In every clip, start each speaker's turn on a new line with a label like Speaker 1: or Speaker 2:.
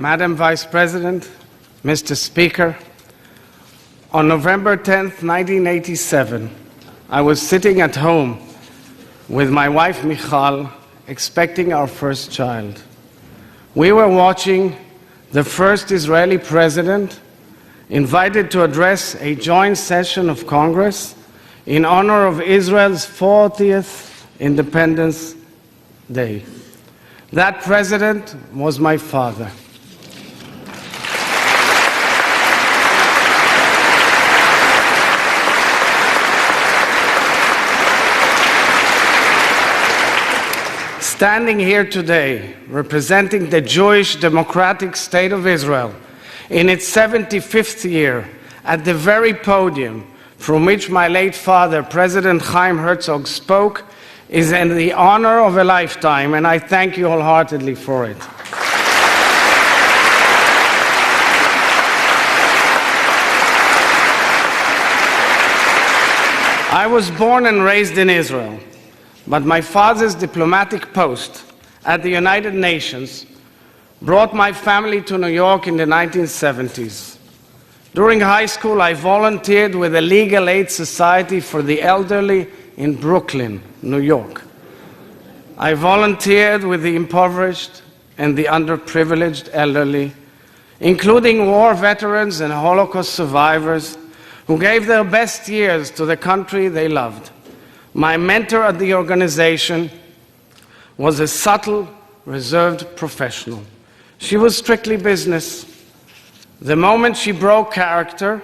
Speaker 1: Madam Vice President, Mr. Speaker, on November 10th, 1987, I was sitting at home with my wife Michal, expecting our first child. We were watching the first Israeli president invited to address a joint session of Congress in honor of Israel's 40th Independence Day. That president was my father. Standing here today, representing the Jewish Democratic State of Israel in its 75th year, at the very podium from which my late father, President Chaim Hertzog, spoke, is in the honor of a lifetime, and I thank you wholeheartedly for it. I was born and raised in Israel, but my father's diplomatic post at the United Nations brought my family to New York in the 1970s. During high school, I volunteered with the Legal Aid Society for the Elderly in Brooklyn, New York. I volunteered with the impoverished and the underprivileged elderly, including war veterans and Holocaust survivors who gave their best years to the country they loved. My mentor at the organization was a subtle, reserved professional. She was strictly business. The moment she broke character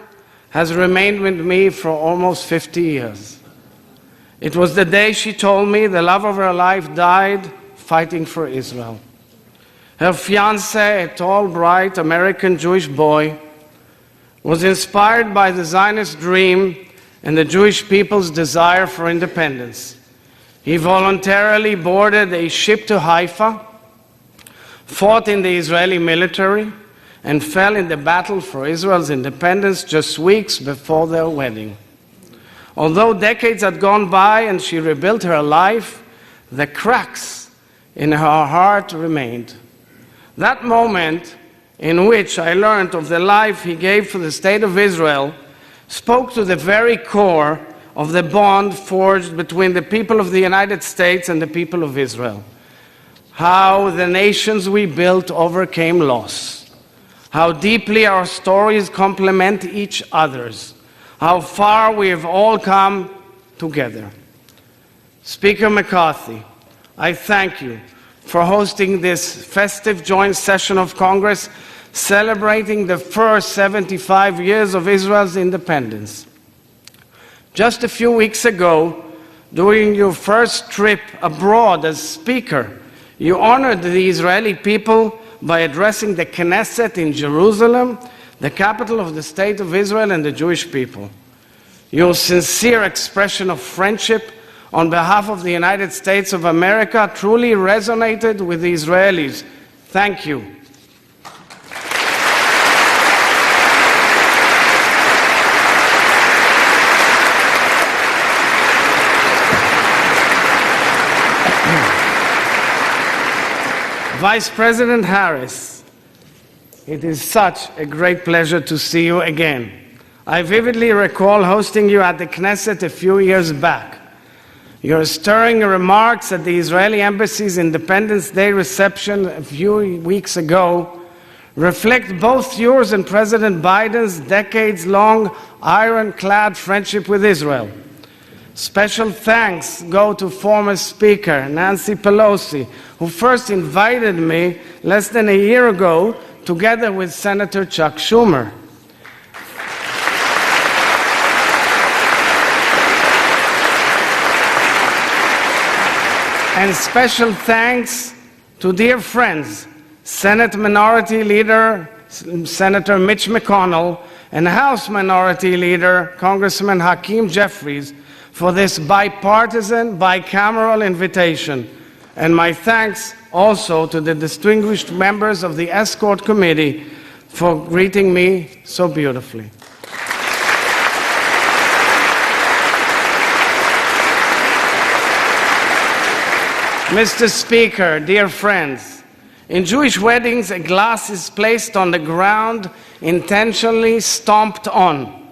Speaker 1: has remained with me for almost 50 years. It was the day she told me the love of her life died fighting for Israel. Her fiancé, a tall, bright American Jewish boy, was inspired by the Zionist dream and the Jewish people's desire for independence. He voluntarily boarded a ship to Haifa, fought in the Israeli military, and fell in the battle for Israel's independence just weeks before their wedding. Although decades had gone by and she rebuilt her life, the cracks in her heart remained. That moment in which I learned of the life he gave for the State of Israel spoke to the very core of the bond forged between the people of the United States and the people of Israel. How the nations we built overcame loss. How deeply our stories complement each other's. How far we have all come together. Speaker McCarthy, I thank you for hosting this festive joint session of Congress celebrating the first 75 years of Israel's independence. Just a few weeks ago, during your first trip abroad as Speaker, you honored the Israeli people by addressing the Knesset in Jerusalem, the capital of the State of Israel and the Jewish people. Your sincere expression of friendship on behalf of the United States of America truly resonated with the Israelis. Thank you. Vice President Harris, it is such a great pleasure to see you again. I vividly recall hosting you at the Knesset a few years back. Your stirring remarks at the Israeli Embassy's Independence Day reception a few weeks ago reflect both yours and President Biden's decades-long ironclad friendship with Israel. Special thanks go to former Speaker Nancy Pelosi, who first invited me less than a year ago together with Senator Chuck Schumer. And special thanks to dear friends, Senate Minority Leader Senator Mitch McConnell and House Minority Leader Congressman Hakeem Jeffries for this bipartisan, bicameral invitation. And my thanks also to the distinguished members of the Escort Committee for greeting me so beautifully. Mr. Speaker, dear friends, In Jewish weddings, a glass is placed on the ground, intentionally stomped on.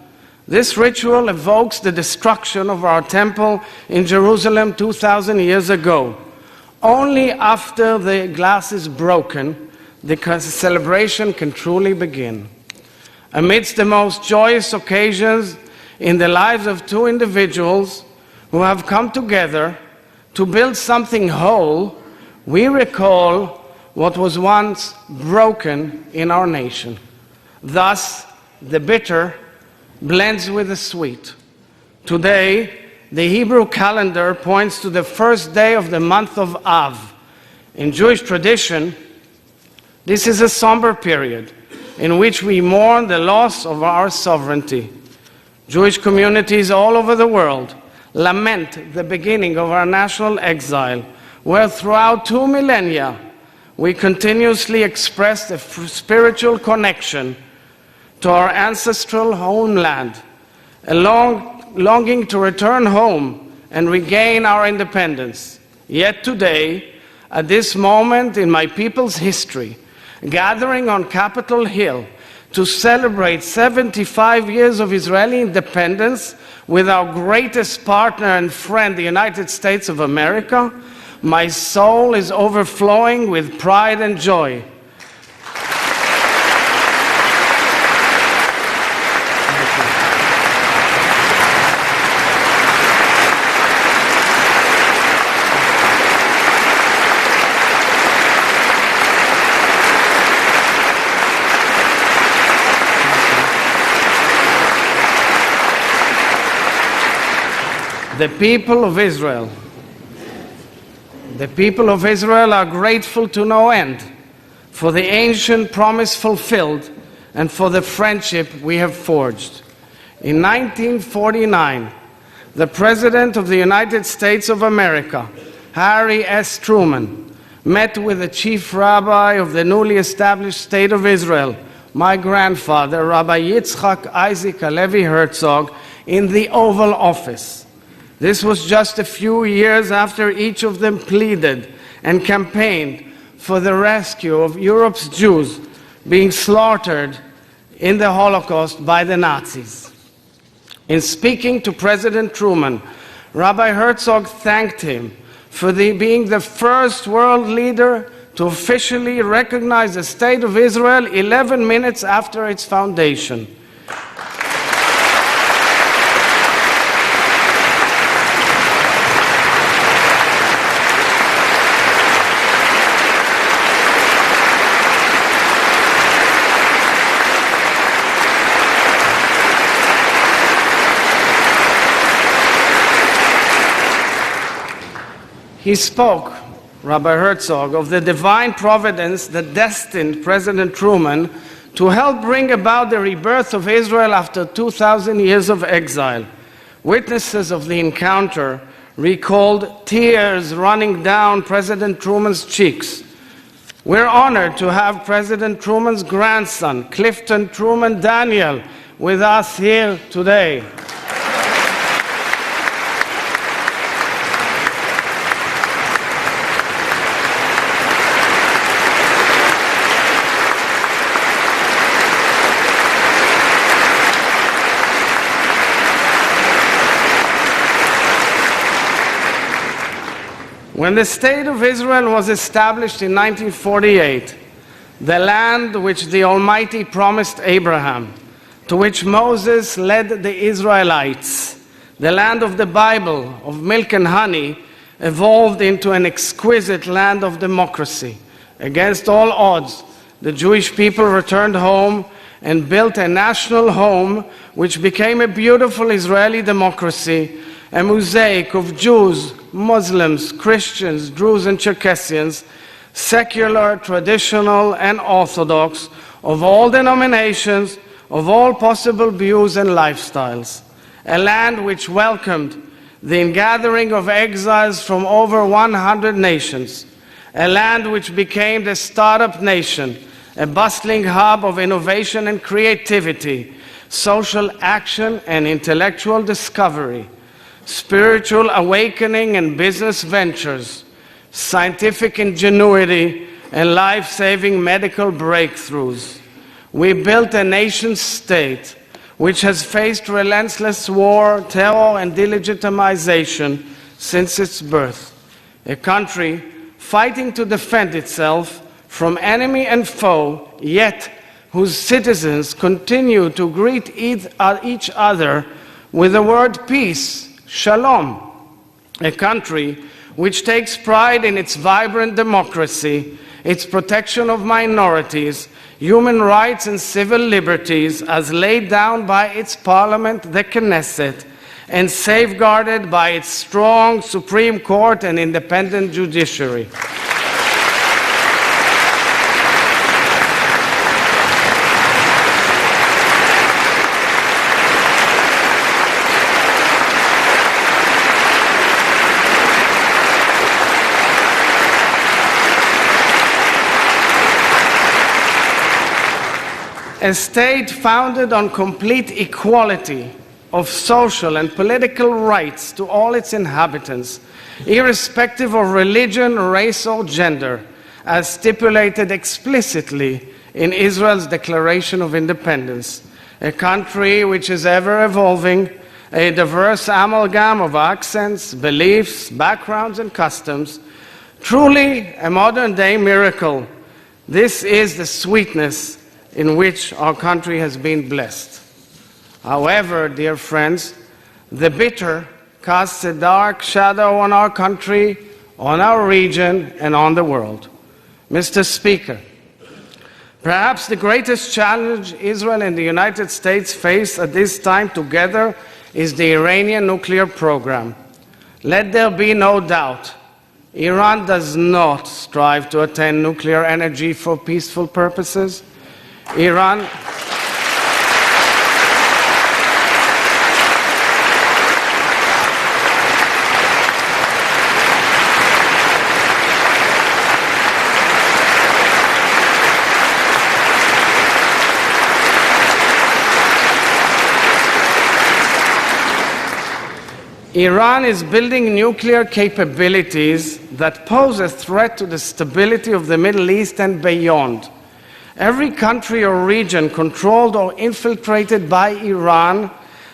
Speaker 1: This ritual evokes the destruction of our temple in Jerusalem 2,000 years ago. Only after the glass is broken, the celebration can truly begin. Amidst the most joyous occasions in the lives of two individuals who have come together to build something whole, we recall what was once broken in our nation. Thus, the bitter blends with the sweet. Today, the Hebrew calendar points to the first day of the month of Av. In Jewish tradition, this is a somber period in which we mourn the loss of our sovereignty. Jewish communities all over the world lament the beginning of our national exile, where throughout 2 millennia we continuously expressed a spiritual connection to our ancestral homeland, a longing to return home and regain our independence. Yet today, at this moment in my people's history, gathering on Capitol Hill to celebrate 75 years of Israeli independence with our greatest partner and friend, the United States of America, my soul is overflowing with pride and joy. The people of Israel are grateful to no end for the ancient promise fulfilled and for the friendship we have forged. In 1949, the President of the United States of America, Harry S. Truman, met with the chief rabbi of the newly established State of Israel, my grandfather, Rabbi Yitzchak Isaac Halevi Hertzog, in the Oval Office. This was just a few years after each of them pleaded and campaigned for the rescue of Europe's Jews being slaughtered in the Holocaust by the Nazis. In speaking to President Truman, Rabbi Hertzog thanked him for being the first world leader to officially recognize the State of Israel 11 minutes after its foundation. He spoke, Rabbi Hertzog, of the divine providence that destined President Truman to help bring about the rebirth of Israel after 2,000 years of exile. Witnesses of the encounter recalled tears running down President Truman's cheeks. We're honored to have President Truman's grandson, Clifton Truman Daniel, with us here today. When the State of Israel was established in 1948, the land which the Almighty promised Abraham, to which Moses led the Israelites, the land of the Bible, of milk and honey, evolved into an exquisite land of democracy. Against all odds, the Jewish people returned home and built a national home which became a beautiful Israeli democracy, a mosaic of Jews, Muslims, Christians, Druze and Circassians, secular, traditional and Orthodox, of all denominations, of all possible views and lifestyles. A land which welcomed the ingathering of exiles from over 100 nations. A land which became the startup nation, a bustling hub of innovation and creativity, social action and intellectual discovery, spiritual awakening and business ventures, scientific ingenuity, and life-saving medical breakthroughs. We built a nation-state which has faced relentless war, terror, and delegitimization since its birth. A country fighting to defend itself from enemy and foe, yet whose citizens continue to greet each other with the word peace, shalom. A country which takes pride in its vibrant democracy, its protection of minorities, human rights and civil liberties as laid down by its parliament, the Knesset, and safeguarded by its strong Supreme Court and independent judiciary. A state founded on complete equality of social and political rights to all its inhabitants, irrespective of religion, race, or gender, as stipulated explicitly in Israel's Declaration of Independence. A country which is ever evolving, a diverse amalgam of accents, beliefs, backgrounds, and customs. Truly a modern-day miracle. This is the sweetness in which our country has been blessed. However, dear friends, the bitter casts a dark shadow on our country, on our region, and on the world. Mr. Speaker, perhaps the greatest challenge Israel and the United States face at this time together is the Iranian nuclear program. Let there be no doubt, Iran does not strive to attain nuclear energy for peaceful purposes. Iran is building nuclear capabilities that pose a threat to the stability of the Middle East and beyond. Every country or region controlled or infiltrated by Iran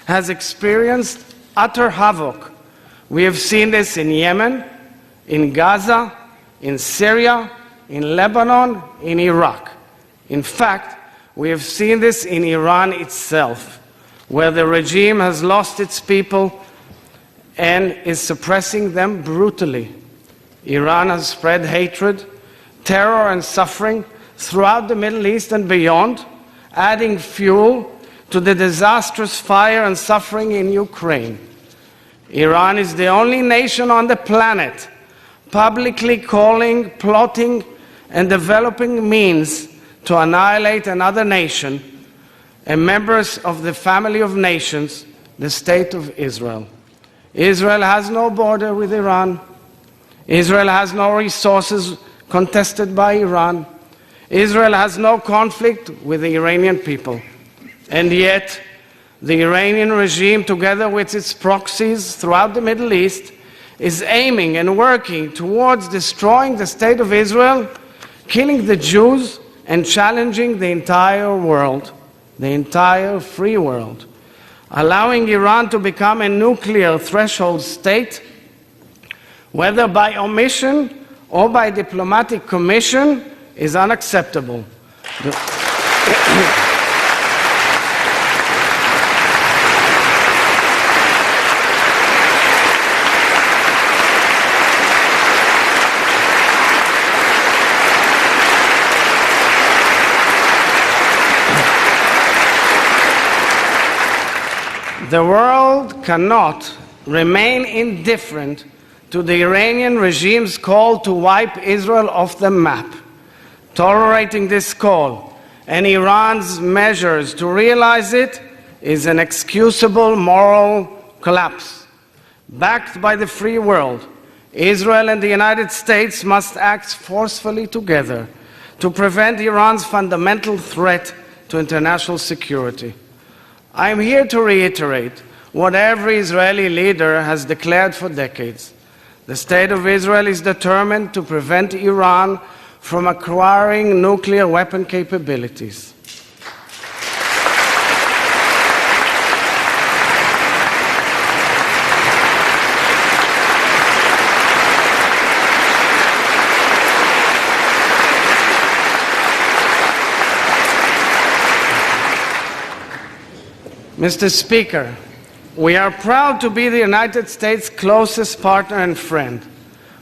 Speaker 1: has experienced utter havoc. We have seen this in Yemen, in Gaza, in Syria, in Lebanon, in Iraq. In fact, we have seen this in Iran itself, where the regime has lost its people and is suppressing them brutally. Iran has spread hatred, terror, and suffering throughout the Middle East and beyond, adding fuel to the disastrous fire and suffering in Ukraine. Iran is the only nation on the planet publicly calling, plotting, and developing means to annihilate another nation, and members of the family of nations, the State of Israel. Israel has no border with Iran. Israel has no resources contested by Iran. Israel has no conflict with the Iranian people. And yet, the Iranian regime, together with its proxies throughout the Middle East, is aiming and working towards destroying the State of Israel, killing the Jews, and challenging the entire world, the entire free world. Allowing Iran to become a nuclear threshold state, whether by omission or by diplomatic commission, is unacceptable. The world cannot remain indifferent to the Iranian regime's call to wipe Israel off the map. Tolerating this call and Iran's measures to realize it is an excusable moral collapse. Backed by the free world, Israel and the United States must act forcefully together to prevent Iran's fundamental threat to international security. I am here to reiterate what every Israeli leader has declared for decades. The State of Israel is determined to prevent Iran from acquiring nuclear weapon capabilities. Mr. Speaker, we are proud to be the United States' closest partner and friend.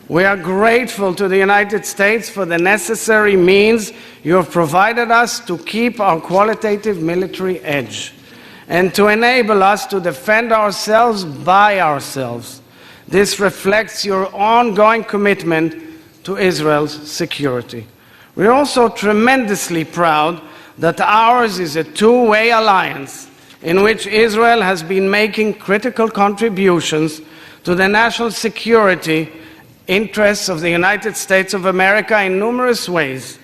Speaker 1: We are grateful to the United States for the necessary means you have provided us to keep our qualitative military edge and to enable us to defend ourselves by ourselves. This reflects your ongoing commitment to Israel's security. We are also tremendously proud that ours is a two-way alliance in which Israel has been making critical contributions to the national security interests of the United States of America in numerous ways.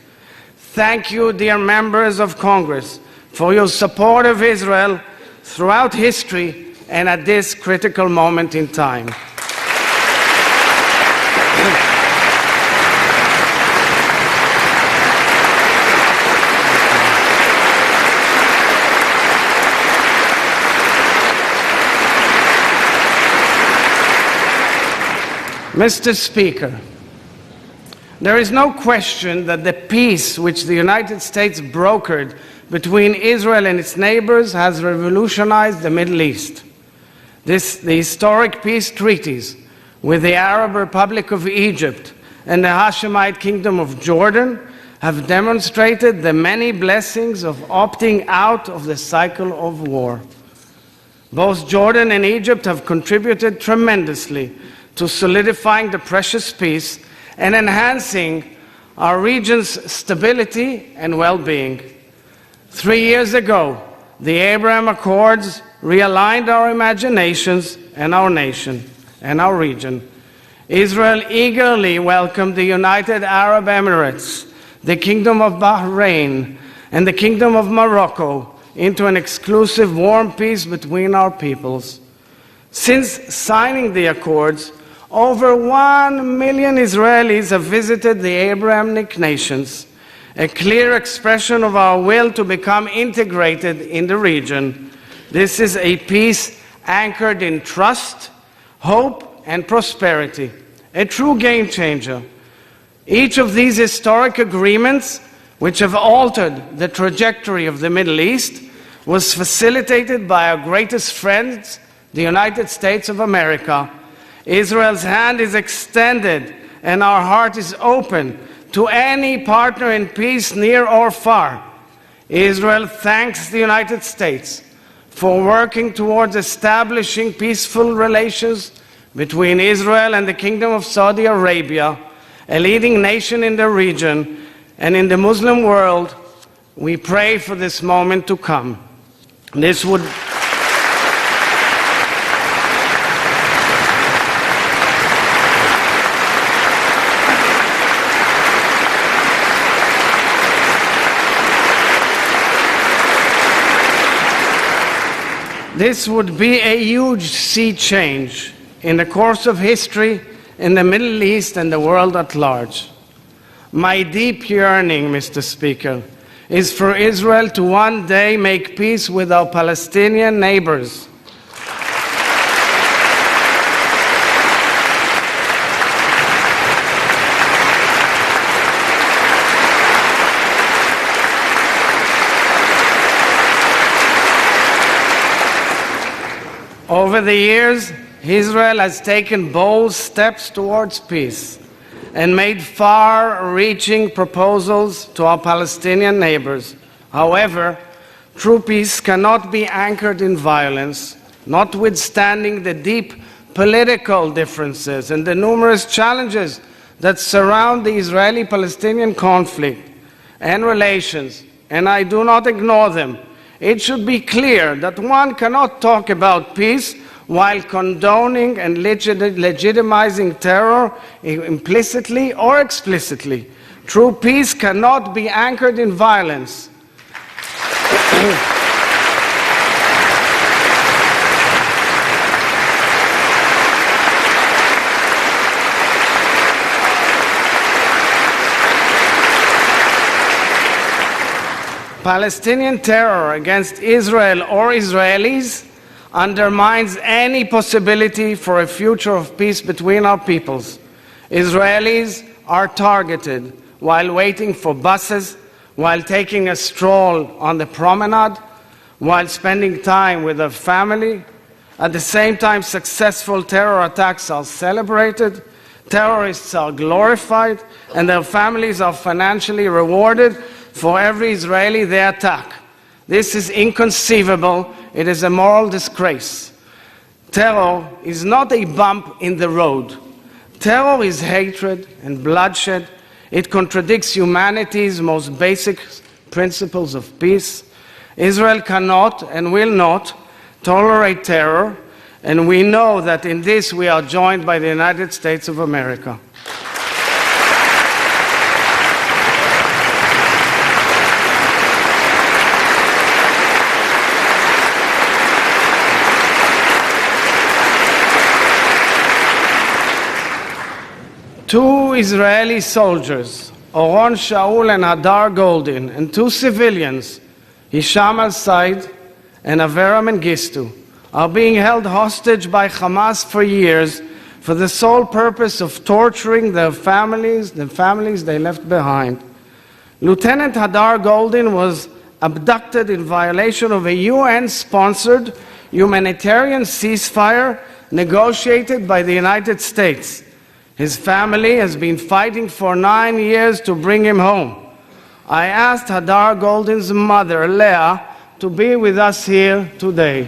Speaker 1: Thank you, dear members of Congress, for your support of Israel throughout history and at this critical moment in time. Mr. Speaker, there is no question that the peace which the United States brokered between Israel and its neighbors has revolutionized the Middle East. The historic peace treaties with the Arab Republic of Egypt and the Hashemite Kingdom of Jordan have demonstrated the many blessings of opting out of the cycle of war. Both Jordan and Egypt have contributed tremendously to solidifying the precious peace and enhancing our region's stability and well-being. 3 years ago, the Abraham Accords realigned our imaginations and our nation and our region. Israel eagerly welcomed the United Arab Emirates, the Kingdom of Bahrain, and the Kingdom of Morocco into an exclusive warm peace between our peoples. Since signing the accords, over 1 million Israelis have visited the Abrahamic nations, a clear expression of our will to become integrated in the region. This is a peace anchored in trust, hope, and prosperity, a true game changer. Each of these historic agreements, which have altered the trajectory of the Middle East, was facilitated by our greatest friends, the United States of America. Israel's hand is extended and our heart is open to any partner in peace, near or far. Israel thanks the United States for working towards establishing peaceful relations between Israel and the Kingdom of Saudi Arabia, a leading nation in the region and in the Muslim world. We pray for this moment to come. This would be a huge sea change in the course of history in the Middle East and the world at large. My deep yearning, Mr. Speaker, is for Israel to one day make peace with our Palestinian neighbors. Over the years, Israel has taken bold steps towards peace and made far-reaching proposals to our Palestinian neighbors. However, true peace cannot be anchored in violence, notwithstanding the deep political differences and the numerous challenges that surround the Israeli-Palestinian conflict and relations, and I do not ignore them. It should be clear that one cannot talk about peace while condoning and legitimizing terror implicitly or explicitly. True peace cannot be anchored in violence. Palestinian terror against Israel or Israelis undermines any possibility for a future of peace between our peoples. Israelis are targeted while waiting for buses, while taking a stroll on the promenade, while spending time with their family. At the same time, successful terror attacks are celebrated, terrorists are glorified, and their families are financially rewarded for every Israeli they attack. This is inconceivable. It is a moral disgrace. Terror is not a bump in the road. Terror is hatred and bloodshed. It contradicts humanity's most basic principles of peace. Israel cannot and will not tolerate terror, and we know that in this we are joined by the United States of America. Two Israeli soldiers, Oron Shaul and Hadar Goldin, and two civilians, Hisham al-Said and Avera Mengistu, are being held hostage by Hamas for years for the sole purpose of torturing their families, the families they left behind. Lieutenant Hadar Goldin was abducted in violation of a UN-sponsored humanitarian ceasefire negotiated by the United States. His family has been fighting for 9 years to bring him home. I asked Hadar Goldin's mother, Leah, to be with us here today.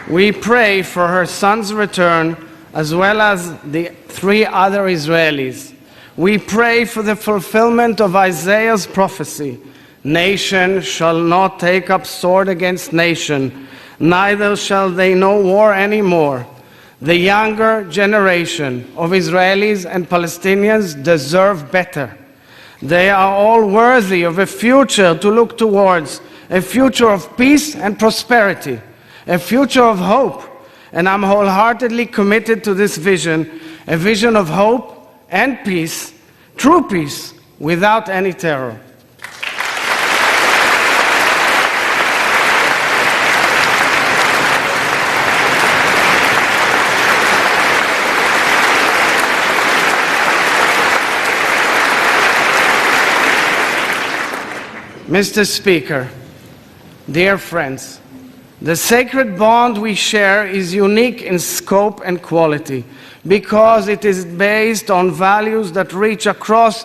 Speaker 1: We pray for her son's return, as well as the 3 other Israelis. We pray for the fulfillment of Isaiah's prophecy. Nation shall not take up sword against nation, neither shall they know war anymore. The younger generation of Israelis and Palestinians deserve better. They are all worthy of a future to look towards, a future of peace and prosperity, a future of hope. And I'm wholeheartedly committed to this vision, a vision of hope and peace, true peace, without any terror. Mr. Speaker, dear friends, the sacred bond we share is unique in scope and quality because it is based on values that reach across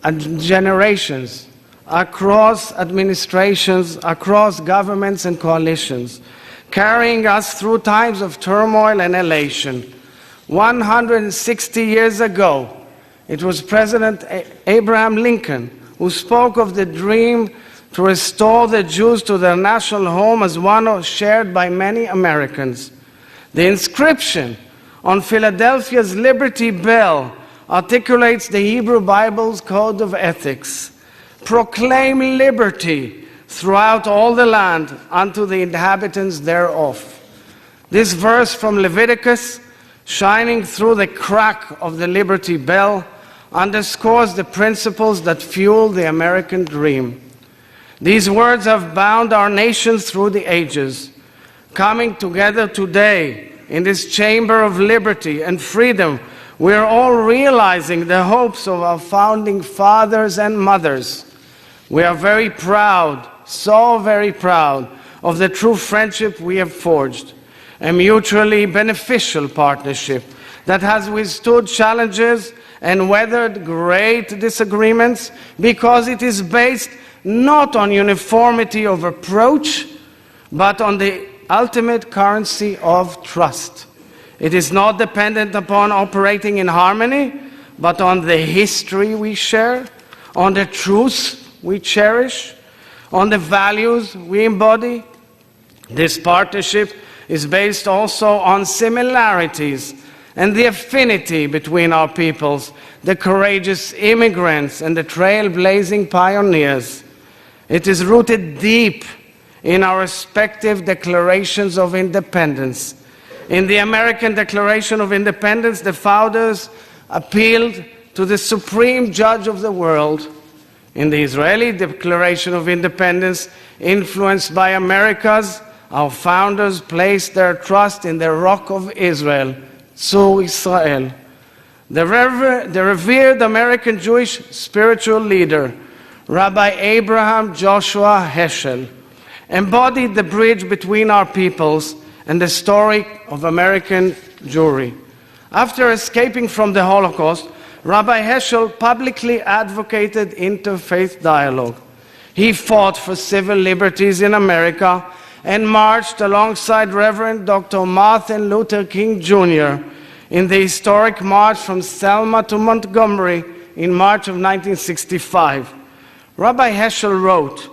Speaker 1: generations, across administrations, across governments and coalitions, carrying us through times of turmoil and elation. 160 years ago, it was President Abraham Lincoln who spoke of the dream to restore the Jews to their national home as one shared by many Americans. The inscription on Philadelphia's Liberty Bell articulates the Hebrew Bible's code of ethics. Proclaim liberty throughout all the land unto the inhabitants thereof. This verse from Leviticus, shining through the crack of the Liberty Bell, underscores the principles that fuel the American dream. These words have bound our nation through the ages. Coming together today in this chamber of liberty and freedom, we are all realizing the hopes of our founding fathers and mothers. We are very proud, so very proud, of the true friendship we have forged, a mutually beneficial partnership that has withstood challenges and weathered great disagreements because it is based not on uniformity of approach, but on the ultimate currency of trust. It is not dependent upon operating in harmony, but on the history we share, on the truths we cherish, on the values we embody. This partnership is based also on similarities and the affinity between our peoples, the courageous immigrants and the trailblazing pioneers. It is rooted deep in our respective declarations of independence. In the American Declaration of Independence, the founders appealed to the supreme judge of the world. In the Israeli Declaration of Independence, influenced by America's, our founders placed their trust in the Rock of Israel, Tzur Israel. The revered American Jewish spiritual leader, Rabbi Abraham Joshua Heschel, embodied the bridge between our peoples and the story of American Jewry. After escaping from the Holocaust, Rabbi Heschel publicly advocated interfaith dialogue. He fought for civil liberties in America and marched alongside Reverend Dr. Martin Luther King Jr. in the historic march from Selma to Montgomery in March of 1965. Rabbi Heschel wrote,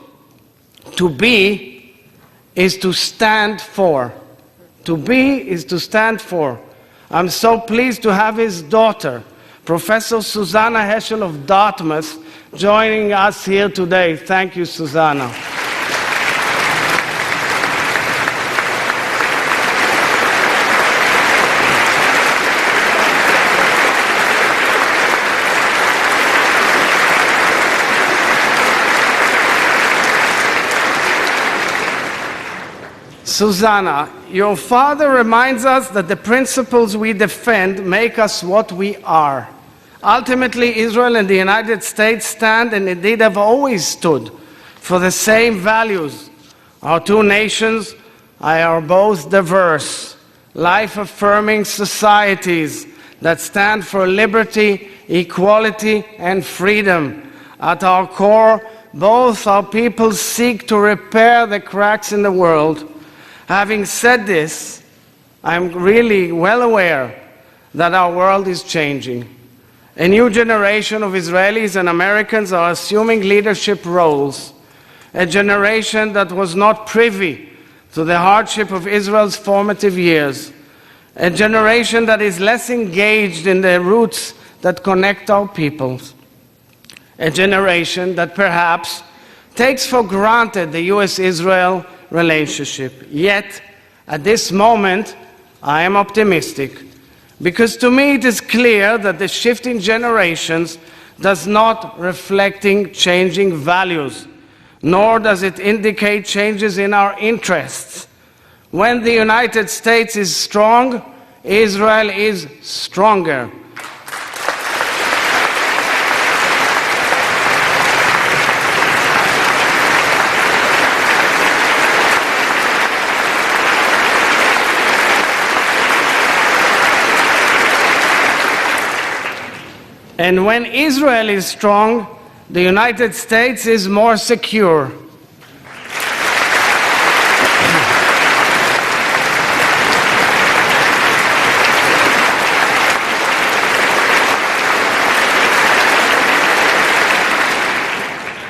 Speaker 1: "To be is to stand for. To be is to stand for." I'm so pleased to have his daughter, Professor Susanna Heschel of Dartmouth, joining us here today. Thank you, Susanna. Susanna, your father reminds us that the principles we defend make us what we are. Ultimately, Israel and the United States stand, and indeed have always stood, for the same values. Our two nations are both diverse, life-affirming societies that stand for liberty, equality, and freedom. At our core, both our peoples seek to repair the cracks in the world. Having said this, I'm really well aware that our world is changing. A new generation of Israelis and Americans are assuming leadership roles. A generation that was not privy to the hardship of Israel's formative years. A generation that is less engaged in the roots that connect our peoples. A generation that perhaps takes for granted the US-Israel relationship. Yet, at this moment, I am optimistic, because to me it is clear that the shift in generations does not reflect changing values, nor does it indicate changes in our interests. When the United States is strong, Israel is stronger. And when Israel is strong, the United States is more secure.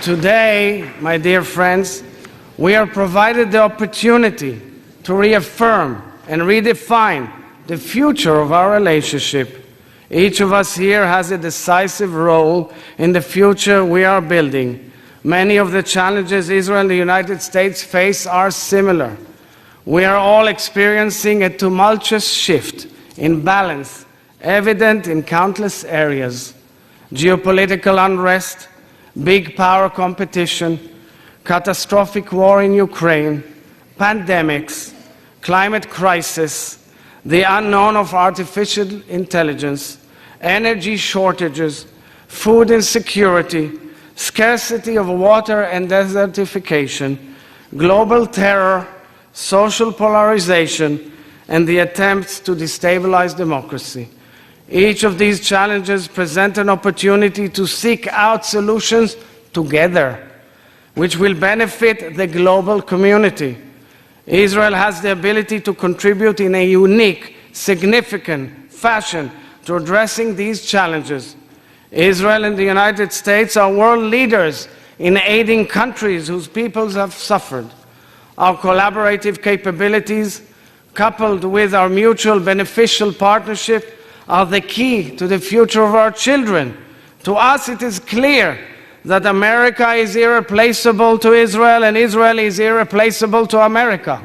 Speaker 1: Today, my dear friends, we are provided the opportunity to reaffirm and redefine the future of our relationship. Each of us here has a decisive role in the future we are building. Many of the challenges Israel and the United States face are similar. We are all experiencing a tumultuous shift in balance, evident in countless areas. Geopolitical unrest, big power competition, catastrophic war in Ukraine, pandemics, climate crisis, the unknown of artificial intelligence, energy shortages, food insecurity, scarcity of water and desertification, global terror, social polarization, and the attempts to destabilize democracy. Each of these challenges present an opportunity to seek out solutions together, which will benefit the global community. Israel has the ability to contribute in a unique, significant fashion to addressing these challenges. Israel and the United States are world leaders in aiding countries whose peoples have suffered. Our collaborative capabilities, coupled with our mutual beneficial partnership, are the key to the future of our children. To us, it is clear that America is irreplaceable to Israel and Israel is irreplaceable to America.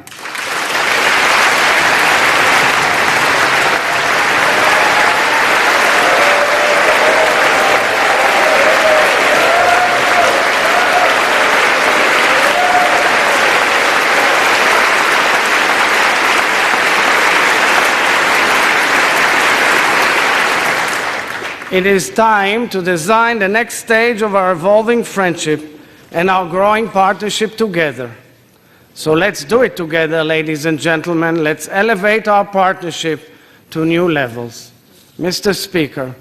Speaker 1: It is time to design the next stage of our evolving friendship and our growing partnership together. So let's do it together, ladies and gentlemen. Let's elevate our partnership to new levels. Mr. Speaker,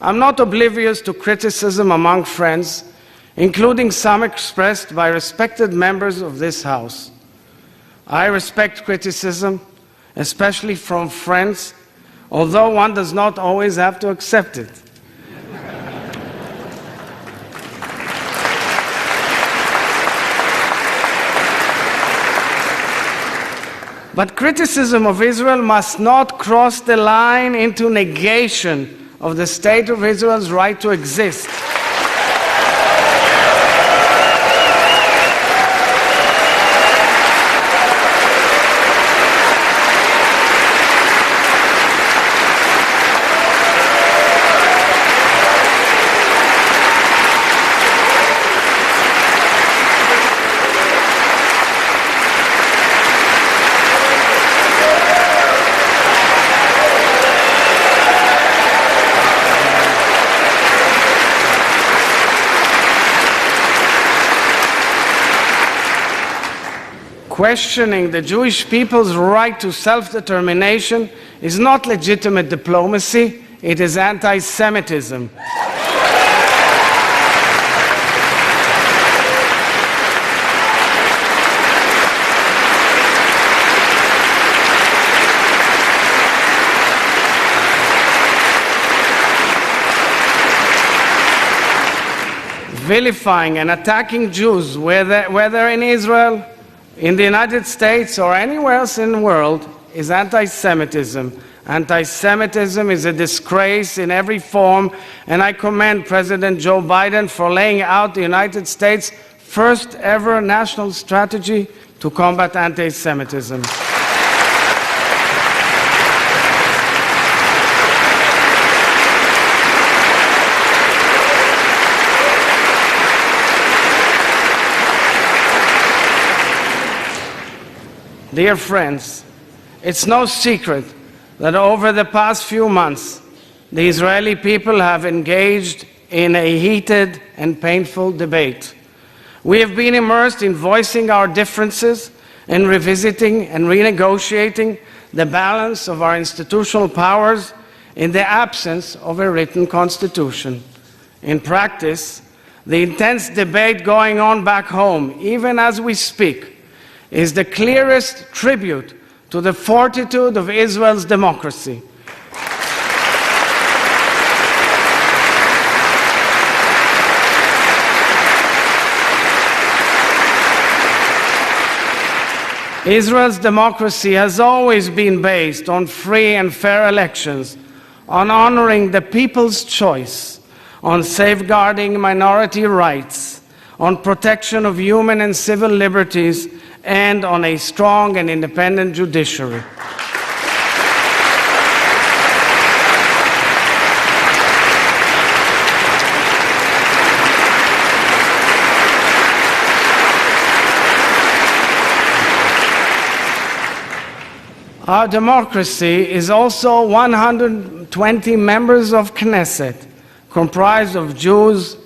Speaker 1: I'm not oblivious to criticism among friends, including some expressed by respected members of this House. I respect criticism, especially from friends, although one does not always have to accept it. But criticism of Israel must not cross the line into negation of the State of Israel's right to exist. Questioning the Jewish people's right to self-determination is not legitimate diplomacy, it is anti-Semitism. Vilifying and attacking Jews, whether in Israel, in the United States or anywhere else in the world, is anti-Semitism. Anti-Semitism is a disgrace in every form, and I commend President Joe Biden for laying out the United States' first ever national strategy to combat anti-Semitism. Dear friends, it's no secret that over the past few months, the Israeli people have engaged in a heated and painful debate. We have been immersed in voicing our differences and revisiting and renegotiating the balance of our institutional powers in the absence of a written constitution. In practice, the intense debate going on back home, even as we speak, is the clearest tribute to the fortitude of Israel's democracy. Israel's democracy has always been based on free and fair elections, on honoring the people's choice, on safeguarding minority rights, on protection of human and civil liberties, and on a strong and independent judiciary. Our democracy is also 120 members of Knesset, comprised of Jews,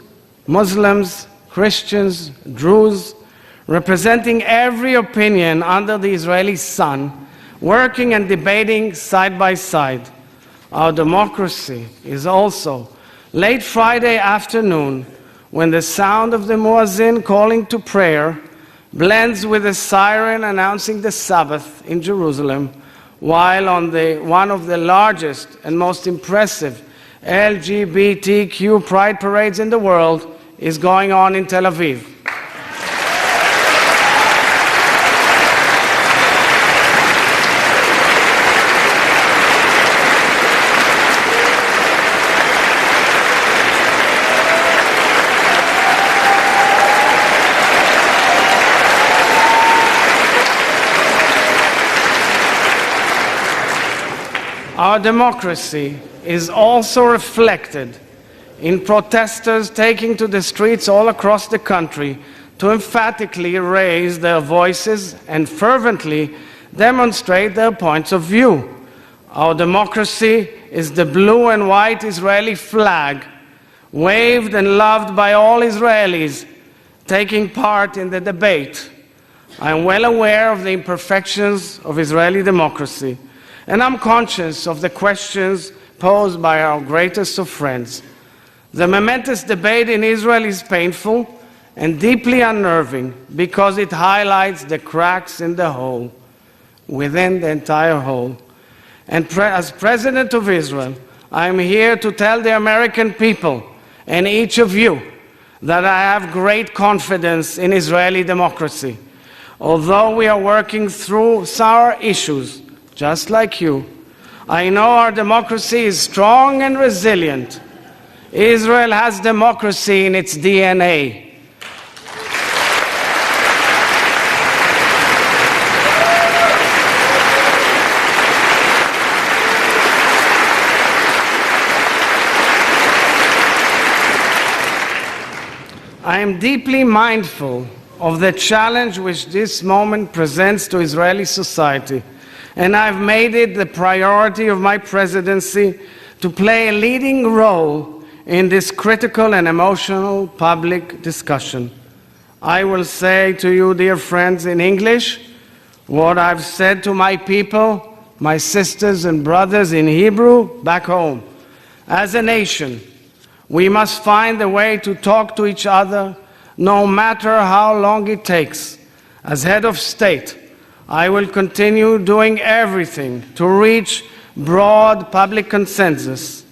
Speaker 1: Muslims, Christians, Druze, representing every opinion under the Israeli sun, working and debating side by side. Our democracy is also late Friday afternoon, when the sound of the muezzin calling to prayer blends with a siren announcing the Sabbath in Jerusalem, while on one of the largest and most impressive LGBTQ pride parades in the world is going on in Tel Aviv. Our democracy is also reflected in protesters taking to the streets all across the country to emphatically raise their voices and fervently demonstrate their points of view. Our democracy is the blue and white Israeli flag, waved and loved by all Israelis taking part in the debate. I am well aware of the imperfections of Israeli democracy, and I'm conscious of the questions posed by our greatest of friends. The momentous debate in Israel is painful and deeply unnerving because it highlights the cracks in the whole, within the entire whole. And as President of Israel, I am here to tell the American people and each of you that I have great confidence in Israeli democracy. Although we are working through sour issues, just like you, I know our democracy is strong and resilient. Israel has democracy in its DNA. I am deeply mindful of the challenge which this moment presents to Israeli society, and I've made it the priority of my presidency to play a leading role in this critical and emotional public discussion. I will say to you, dear friends, in English, what I've said to my people, my sisters and brothers in Hebrew back home. As a nation, we must find a way to talk to each other, no matter how long it takes. As head of state, I will continue doing everything to reach broad public consensus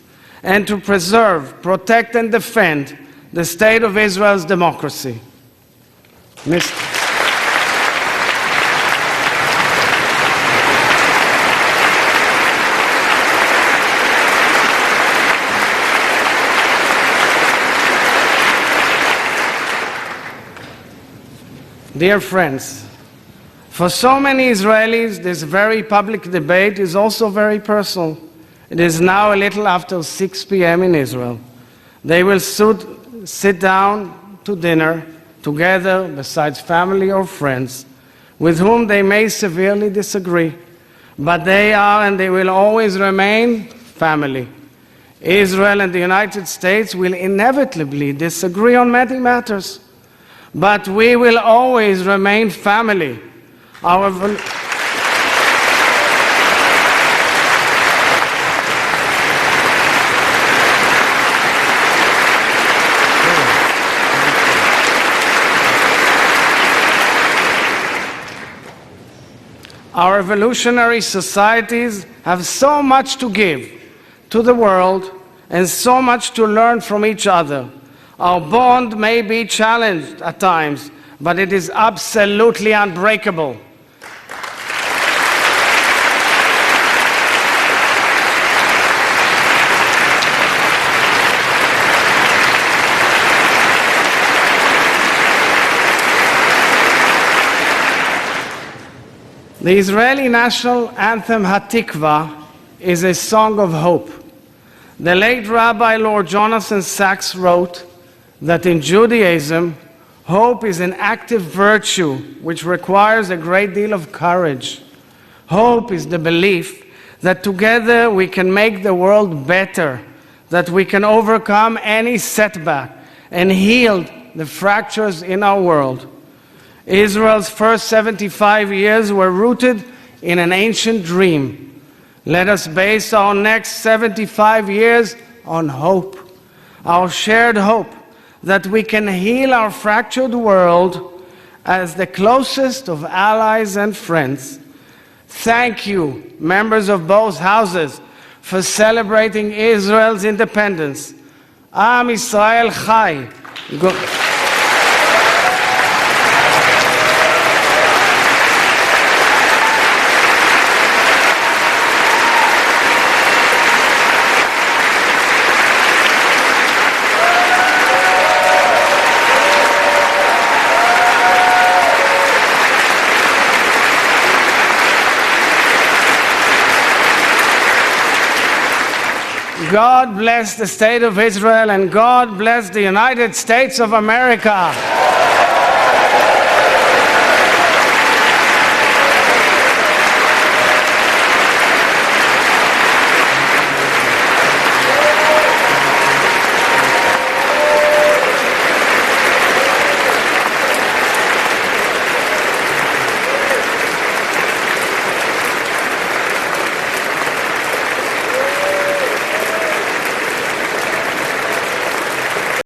Speaker 1: and to preserve, protect, and defend the state of Israel's democracy. Dear friends, for so many Israelis, this very public debate is also very personal. It is now a little after 6 p.m. in Israel. They will sit down to dinner together besides family or friends with whom they may severely disagree. But they are and they will always remain family. Israel and the United States will inevitably disagree on many matters. But we will always remain family. Our revolutionary societies have so much to give to the world and so much to learn from each other. Our bond may be challenged at times, but it is absolutely unbreakable. The Israeli national anthem Hatikva is a song of hope. The late Rabbi Lord Jonathan Sacks wrote that in Judaism, hope is an active virtue which requires a great deal of courage. Hope is the belief that together we can make the world better, that we can overcome any setback and heal the fractures in our world. Israel's first 75 years were rooted in an ancient dream. Let us base our next 75 years on hope, our shared hope that we can heal our fractured world as the closest of allies and friends. Thank you, members of both houses, for celebrating Israel's independence. Am Israel Chai. God bless the State of Israel, and God bless the United States of America.